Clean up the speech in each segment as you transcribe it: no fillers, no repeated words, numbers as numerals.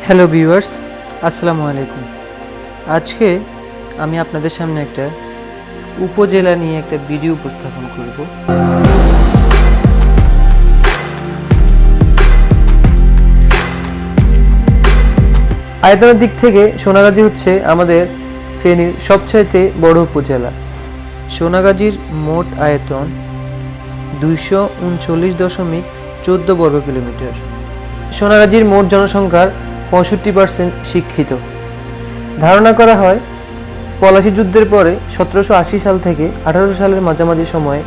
Hello viewers, আসসালামু আলাইকুম। আজকে আমি আপনাদের সামনে একটা উপজেলা নিয়ে একটা ভিডিও উপস্থাপন করব। আয়তনের দিক থেকে সোনাগাজী হচ্ছে আমাদের ফেনীর সবচাইতে বড় উপজেলা। সোনাগাজীর মোট আয়তন 239.14 বর্গ কিলোমিটার। সোনাগাজীর মোট জনসংখ্যার 65% শিক্ষিত। ধারণা করা হয় পলাশী যুদ্ধের পরে 1780 সাল থেকে 1800 সালের মাঝামাঝি সময়ে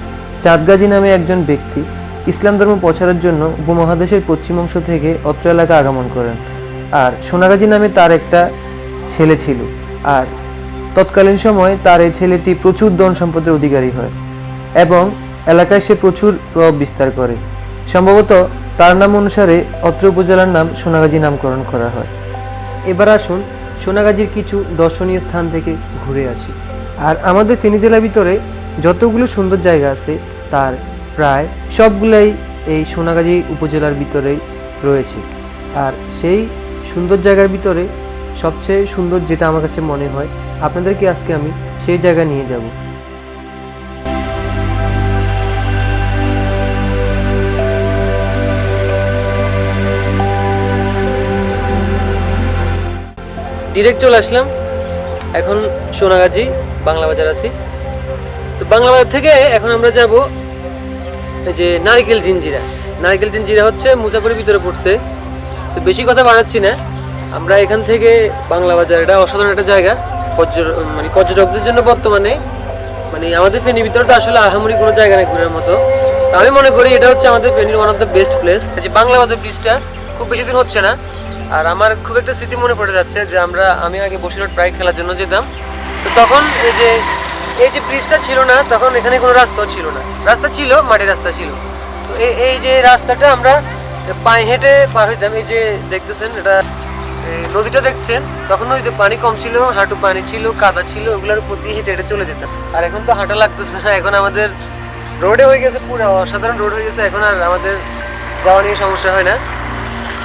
চাঁদগাজী নামে একজন ব্যক্তি ইসলাম ধর্ম প্রচারের জন্য উপমহাদেশের পশ্চিম অংশ থেকে অত্র এলাকা আগমন করেন। আর সোনাগাজী নামে তার একটা ছেলে ছিল, আর তৎকালীন সময়ে তার এই ছেলেটি প্রচুর ধন সম্পদের অধিকারী হয় এবং এলাকায় সে প্রচুর প্রভাব বিস্তার করে। সম্ভবত তার নাম অনুসারে অত্র উপজেলার নাম সোনাগাজী নামকরণ করা হয়। এবার আসুন সোনাগাজীর কিছু দর্শনীয় স্থান থেকে ঘুরে আসি। আর আমাদের ফেনী জেলার ভিতরে যতগুলো সুন্দর জায়গা আছে তার প্রায় সবগুলাই এই সোনাগাজী উপজেলার ভিতরেই রয়েছে। আর সেই সুন্দর জায়গার ভিতরে সবচেয়ে সুন্দর যেটা আমার কাছে মনে হয়, আপনাদেরকে আজকে আমি সেই জায়গা নিয়ে যাব। ডিরেক্ট চলে আসলাম এখন সোনাগাজী বাংলা বাজার আছি। তো বাংলা বাজার থেকে এখন আমরা যাব এই যে নারকেল জিঞ্জিরা হচ্ছে মুসাপুরের ভিতরে পড়ছে। তো বেশি কথা বাড়াচ্ছি না, আমরা এখান থেকে বাংলা বাজার, এটা অসাধারণ একটা জায়গা পর্যটকদের জন্য। বর্তমানে আমাদের ফেনীর ভিতরে তো আসলে আহামরি কোনো জায়গা নেই ঘোরার মতো। আমি মনে করি এটা হচ্ছে আমাদের ফেনীর one of the best place. যে বাংলা বাজার ব্রিজটা খুব বেশি দিন হচ্ছে না, আর আমার খুব একটা স্মৃতি মনে পড়ে যাচ্ছে যে আমি আগে বসিরহাট প্রায় খেলার জন্য যেতাম। তো তখন এই যে ব্রিজটা ছিল না, তখন এখানে কোনো রাস্তাও ছিল না। রাস্তা ছিল, মাটির রাস্তা ছিল। তো এই যে রাস্তাটা আমরা পায়ে হেঁটে পার হইতাম। এই যে দেখতেছেন এটা নদীটা দেখছেন, তখন নদীতে পানি কম ছিল, হাঁটু পানি ছিল, কাদা ছিল, ওগুলোর উপর দিয়ে হেঁটে হেঁটে চলে যেতাম। আর এখন তো হাঁটা লাগতেছে না, এখন আমাদের রোডে হয়ে গেছে, পুরো অসাধারণ রোড হয়ে গেছে। এখন আর আমাদের যাওয়া নিয়ে সমস্যা হয় না।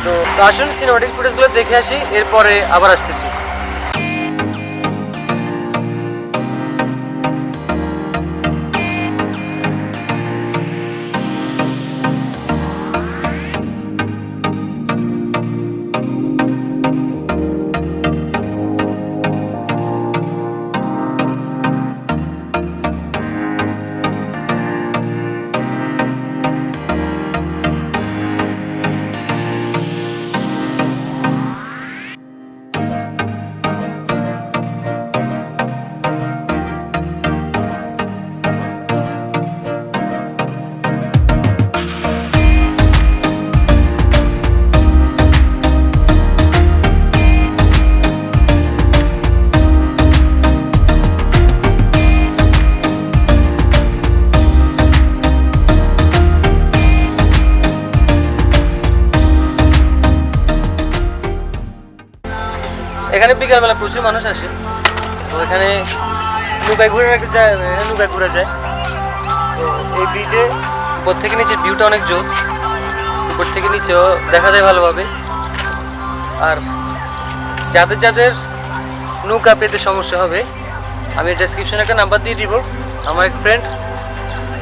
তো আসুন সিনেমাটিক ফুটেজগুলো দেখে আসি, এরপরে আবার আসতেছি। এখানে বিকালবেলা প্রচুর মানুষ আসে। তো এখানে নৌকায় ঘুরে ঘোরা যায়। তো এই ব্রিজে উপর থেকে নিচে ভিউটা অনেক জোস, উপর থেকে নিচেও দেখা যায় ভালোভাবে। আর যাদের নৌকা পেতে সমস্যা হবে, আমি ডেসক্রিপশনে একটা নাম্বার দিয়ে দিব। আমার এক ফ্রেন্ড,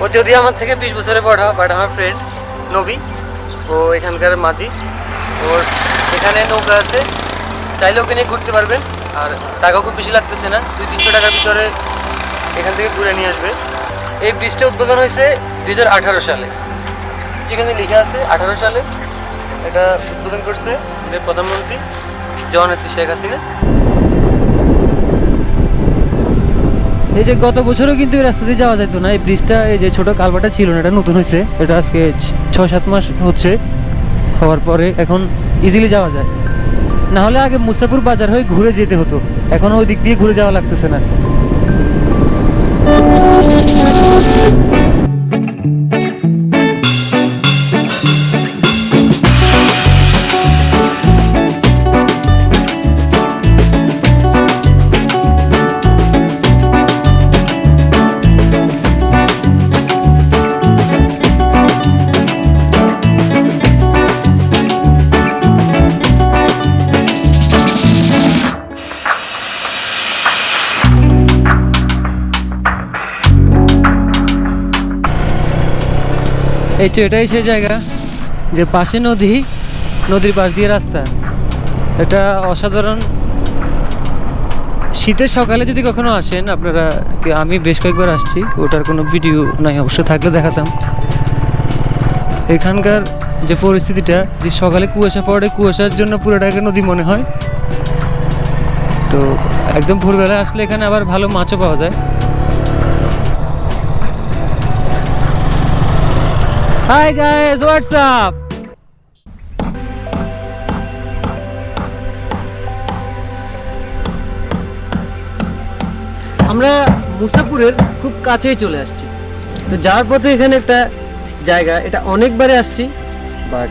ও যদি আমার থেকে 20 বছরের বড়, বাট আমার ফ্রেন্ড নবী, ও এখানকার মাঝি। ওর এখানে নৌকা আছে, চাইলে ওকে নিয়ে ঘুরতে পারবেন। আর টাকাও খুব বেশি লাগতেছে না, 200-300 টাকার ভিতরে এখান থেকে ঘুরে নিয়ে আসবে। এই ব্রিজটা উদ্বোধন হয়েছে 2018 সালে, যেখানে লেখা আছে 18 সালে এটা উদ্বোধন করছে এর প্রধানমন্ত্রী জননেত্রী শেখ হাসিনা। এই যে গত বছরও কিন্তু এই রাস্তা দিয়ে যাওয়া যেত না। এই ব্রিজটা, এই যে ছোট কালভারটা ছিল না, এটা নতুন হয়েছে। এটা আজকে 6-7 মাস হচ্ছে হওয়ার পরে এখন ইজিলি যাওয়া যায়। না হলে আগে মুসাপুর বাজার হয়ে ঘুরে যেতে হতো, এখন ওই দিক দিয়ে ঘুরে যাওয়া লাগতেছে না। এই তো এটাই সেই জায়গা যে পাশে নদী, নদীর পাশ দিয়ে রাস্তা। এটা অসাধারণ। শীতের সকালে যদি কখনো আসেন আপনারা, আমি বেশ কয়েকবার আসছি, ওটার কোনো ভিডিও নাই, অবশ্য থাকলে দেখাতাম। এখানকার যে পরিস্থিতিটা, যে সকালে কুয়াশা পড়ে, কুয়াশার জন্য পুরোটাকে নদী মনে হয়। তো একদম ভোরবেলায় আসলে এখানে আবার ভালো মাছও পাওয়া যায়। Hi guys, what's up? আমরা মুসাপুরের খুব কাছেই চলে আসছি। তো যাওয়ার পথে এখানে একটা জায়গা, এটা অনেকবারে আসছি, বাট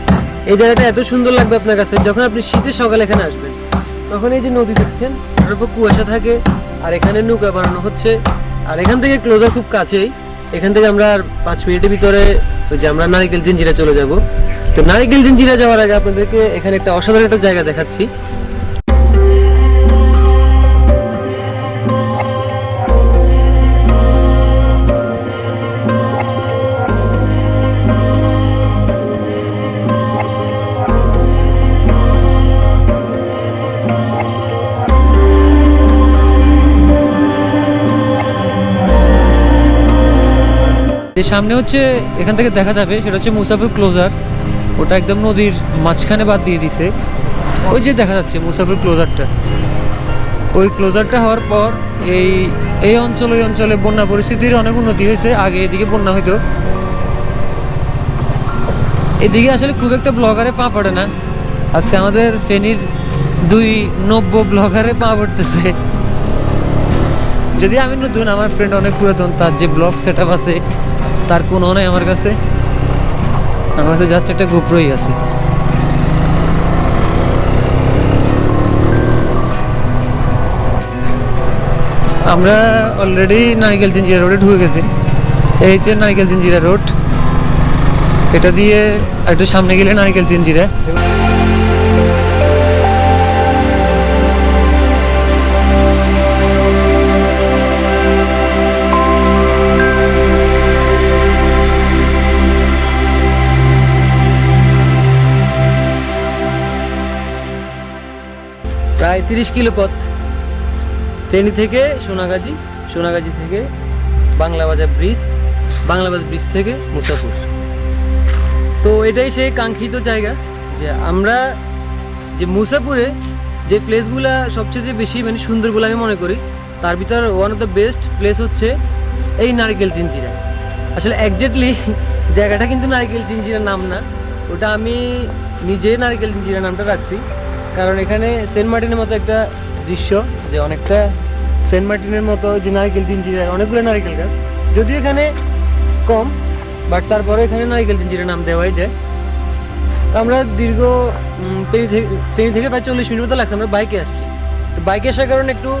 এই জায়গাটা এত সুন্দর লাগবে আপনার কাছে যখন আপনি শীতের সকালে এখানে আসবেন। তখন এই যে নদী দেখছেন, ওর উপর কুয়াশা থাকে, আর এখানে নৌকা বানানো হচ্ছে। আর এখান থেকে ক্লোজার খুব কাছেই। এখান থেকে আমরা আর 5 মিনিটের ভিতরে ওই যে আমরা নারিকেল জিঞ্জিরা চলে যাব। তো নারিকেল জিঞ্জিরা যাওয়ার আগে আপনাদেরকে এখানে একটা অসাধারণ একটা জায়গা দেখাচ্ছি। সামনে হচ্ছে, এখান থেকে দেখা যাবে, সেটা হচ্ছে মুসাফির ক্লোজার। ওটা একদম নদীর মাঝখানে বাদ দিয়ে দিছে। ওই যে দেখা যাচ্ছে মুসাফির ক্লোজারটা, ওই ক্লোজারটা হওয়ার পর এই অঞ্চলে বন্যা পরিস্থিতির অনেক উন্নতি হয়েছে। আগে এদিকে বন্যা হইতো, এদিকে আসলে খুব একটা ব্লগারে পা পড়ে না। আজকে আমাদের ফেনীর 2 নব্য ব্লগারে পা পড়তেছে। যদি আমি নতুন, আমার ফ্রেন্ড অনেক পুরাতন, তার যে ব্লগ সেট আপ আছে তার কোনো নাই আমার কাছে। আমার কাছে জাস্ট একটা গোপ্রোই আছে। আমরা অলরেডি নারিকেল জিঞ্জিরা রোডে ঢুকে গেছি। এই হচ্ছে নারিকেল জিঞ্জিরা রোড। এটা দিয়ে একটু সামনে গেলে নারিকেল জিঞ্জিরা। প্রায় 30 কিলো পথ ফেনী থেকে সোনাগাজী, সোনাগাজী থেকে বাংলাবাজার ব্রিজ, বাংলাবাজার ব্রিজ থেকে মুসাপুর। তো এটাই সেই কাঙ্ক্ষিত জায়গা যে আমরা যে মুসাপুরে যে প্লেসগুলো সবচেয়ে বেশি মানে সুন্দর বলে আমি মনে করি, তার ভিতর one of the best place হচ্ছে এই নারিকেল জিঞ্জিরা। আসলে একজ্যাক্টলি জায়গাটা কিন্তু নারিকেল জিঞ্জিরা নাম না, ওটা আমি নিজে নারিকেল জিঞ্জিরা নামটা রাখছি। কারণ এখানে সেন্ট মার্টিনের মতো একটা দৃশ্য, যে অনেকটা সেন্ট মার্টিনের মতো যে নারিকেল জিঞ্জিরা, অনেকগুলো নারিকেল গাছ, যদিও এখানে কম, বাট তারপরে এখানে নারিকেল জিঞ্জিরা নাম দেওয়াই যায়। আমরা দীর্ঘ ফেনী থেকে প্রায় 40 মিনিট মতো লাগছে। আমরা বাইকে আসছি, তো বাইকে আসার কারণে একটু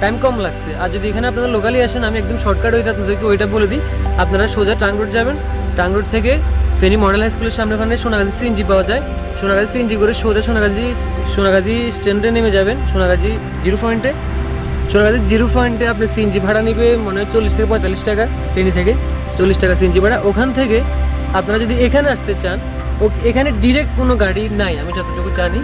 টাইম কম লাগছে। আর যদি এখানে আপনারা লোকালি আসেন, আমি একদম শর্টকাট ওইটা আপনাদেরকে ওইটা বলে দিই। আপনারা সোজা টাং রোড যাবেন, টাং রোড থেকে ফেনী মডেল হাই স্কুলের সামনে ওখানে সোনাগাজী সিএনজি পাওয়া যায়। সোনাগাজী সিএনজি করে সোজা সোনাগাজী স্ট্যান্ডে নেমে যাবেন, সোনাগাজী জিরো পয়েন্টে। সোনাগাজী জিরো পয়েন্টে আপনি সিএনজি ভাড়া নেবে মনে হয় 40 থেকে 45 টাকা, ফেনী থেকে 40 টাকা সিএনজি ভাড়া। ওখান থেকে আপনারা যদি এখানে আসতে চান, এখানে ডিরেক্ট কোনো গাড়ি নাই আমি যতটুকু জানি।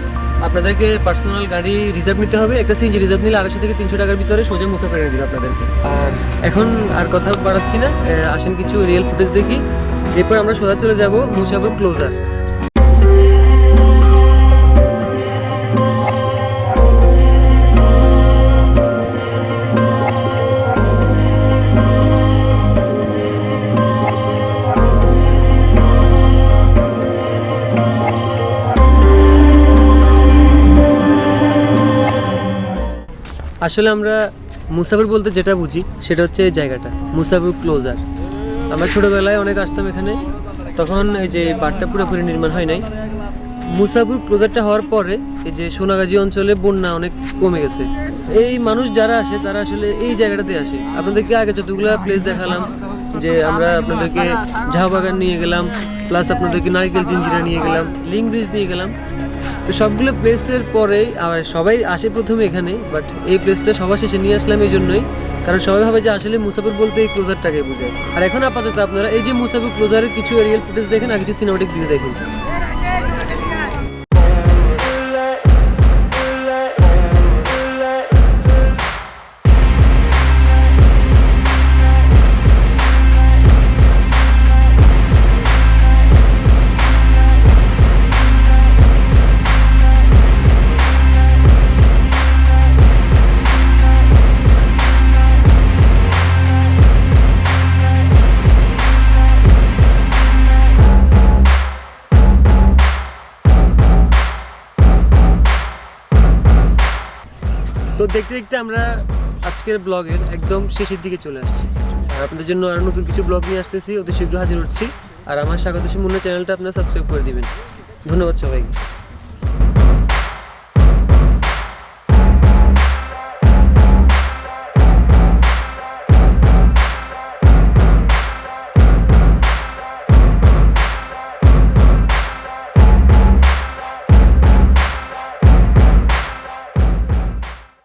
আপনাদেরকে পার্সোনাল গাড়ি রিজার্ভ নিতে হবে। একটা সিএনজি রিজার্ভ নিলে 250 থেকে 300 টাকার ভিতরে সোজা মুসাফির এনে দিবে আপনাদেরকে। আর এখন আর কথা বাড়াচ্ছি না, আসেন কিছু রিয়েল ফুটেজ দেখি, এরপর আমরা সোজা চলে যাব মুসাফির ক্লোজার। আসলে আমরা মুসাফির বলতে যেটা বুঝি সেটা হচ্ছে এই জায়গাটা, মুসাফির ক্লোজার। আমরা ছোটোবেলায় অনেক আসতাম এখানে, তখন এই যে বাঁধটা পুরোপুরি নির্মাণ হয় নাই। মুসাফির ক্লোজারটা হওয়ার পরে এই যে সোনাগাজী অঞ্চলে বন্যা অনেক কমে গেছে। এই মানুষ যারা আসে তারা আসলে এই জায়গাটাতে আসে। আপনাদেরকে আগে যতগুলো প্লেস দেখালাম, যে আমরা আপনাদেরকে ঝাউ বাগান নিয়ে গেলাম, প্লাস আপনাদেরকে নারিকেল জিঞ্জিরা নিয়ে গেলাম, লিং ব্রিজ দিয়ে গেলাম। তো সবগুলো প্লেসের পরেই আবার সবাই আসে প্রথমে এখানে, বাট এই প্লেসটা সবার শেষে নিয়ে আসলাম এই জন্যই, কারণ সবাই ভাবে যে আসলে মুসাফির বলতে এই ক্লোজারটাকে বোঝায়। আর এখন আপাতত আপনারা এই যে মুসাফির ক্লোজারের কিছু এরিয়াল ফুটেজ দেখেন আর কিছু সিনেমেটিক ভিউ দেখেন। তো দেখতে দেখতে আমরা আজকের ব্লগের একদম শেষের দিকে চলে আসছি। আর আপনাদের জন্য আরও নতুন কিছু ব্লগ নিয়ে আসতেছি, অতি শীঘ্র হাজির হচ্ছি। আর আমার স্বাগত মুন্না চ্যানেলটা আপনারা সাবস্ক্রাইব করে দিবেন। ধন্যবাদ সবাইকে।